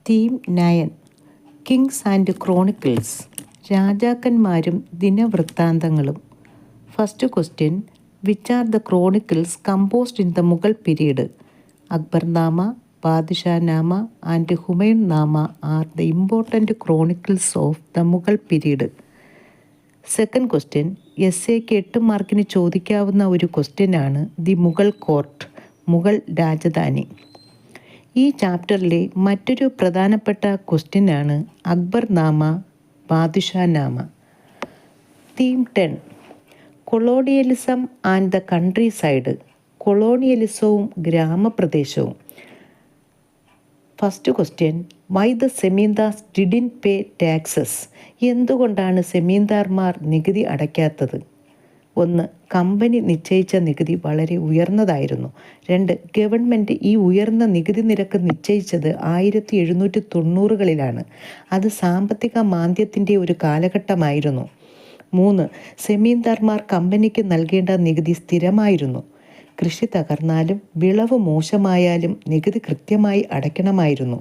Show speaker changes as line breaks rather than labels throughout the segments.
Theme 9 Kings and chronicles രാജാക്കന്മാരും ദിനവൃത്താന്തങ്ങളും. First question, which are the chronicles composed in the Mughal period? Akbarnama, Badshahnama and Humayun nama are the important chronicles of the Mughal period. Second question, എസ്സേക്ക് 8 മാർക്കിന് ചോദിക്കാവുന്ന ഒരു ക്വസ്റ്റ്യനാണ് the Mughal court, Mughal രാജധാനി. ഈ ചാപ്റ്ററിലെ മറ്റൊരു പ്രധാനപ്പെട്ട ക്വസ്റ്റ്യനാണ് Akbarnama, Badshahnama. Theme 10 colonialism and the countryside, കൊളോണിയലിസവും ഗ്രാമപ്രദേശവും. First question, why the zamindars didn't pay taxes? എന്തുകൊണ്ടാണ് സെമീന്ദാർമാർ നികുതി അടയ്ക്കാത്തത്? 1. കമ്പനി നിശ്ചയിച്ച നികുതി വളരെ ഉയർന്നതായിരുന്നു. 2. ഗവൺമെൻറ് ഈ ഉയർന്ന നികുതി നിരക്ക് നിശ്ചയിച്ചത് 1790കളിലാണ്. അത് സാമ്പത്തിക മാന്ദ്യത്തിൻ്റെ ഒരു കാലഘട്ടമായിരുന്നു. 3. സെമീന്ദാർമാർ കമ്പനിക്ക് നൽകേണ്ട നികുതി സ്ഥിരമായിരുന്നു. കൃഷി തകർന്നാലും വിളവ് മോശമായാലും നികുതി കൃത്യമായി അടയ്ക്കണമായിരുന്നു.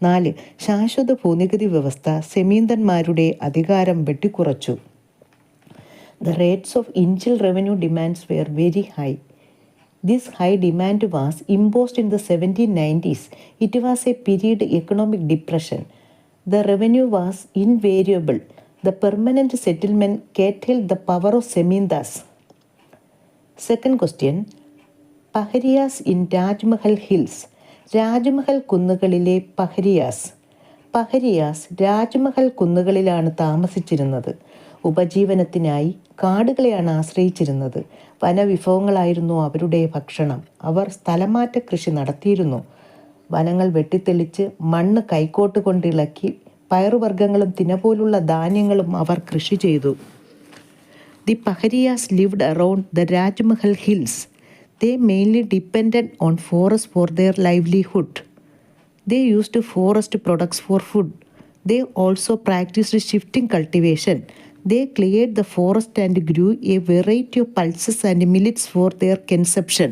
4. ശാശ്വത ഭൂനികുതി വ്യവസ്ഥ സെമീന്ദന്മാരുടെ അധികാരം വെട്ടിക്കുറച്ചു. The rates of initial revenue demands were very high. This high demand was imposed in the 1790s. It was a period economic depression. The revenue was invariable. The permanent settlement curtailed the power of Semindars. Second question, Pahariyas in Rajmahal Hills. Rajmahal കുന്നുകളിലെ പഹരിയാസ്. പഹരിയാസ് Rajmahal കുന്നുകളിലാണ് താമസിച്ചിരുന്നത്. ഉപജീവനത്തിനായി കാടുകളെയാണ് ആശ്രയിച്ചിരുന്നത്. വനവിഭവങ്ങളായിരുന്നു അവരുടെ ഭക്ഷണം. അവർ സ്ഥലമാറ്റ കൃഷി നടത്തിയിരുന്നു. വനങ്ങൾ വെട്ടിത്തെളിച്ച് മണ്ണ് കൈക്കോട്ട് കൊണ്ടിളക്കി പയറുവർഗ്ഗങ്ങളും തിനപോലുള്ള ധാന്യങ്ങളും അവർ കൃഷി ചെയ്തു. The Paharias lived around the Rajmahal hills. They mainly depended on forests for their livelihood. They used forest products for food. They also practiced shifting cultivation. They cleared the forest and grew a variety of pulses and millets for their consumption.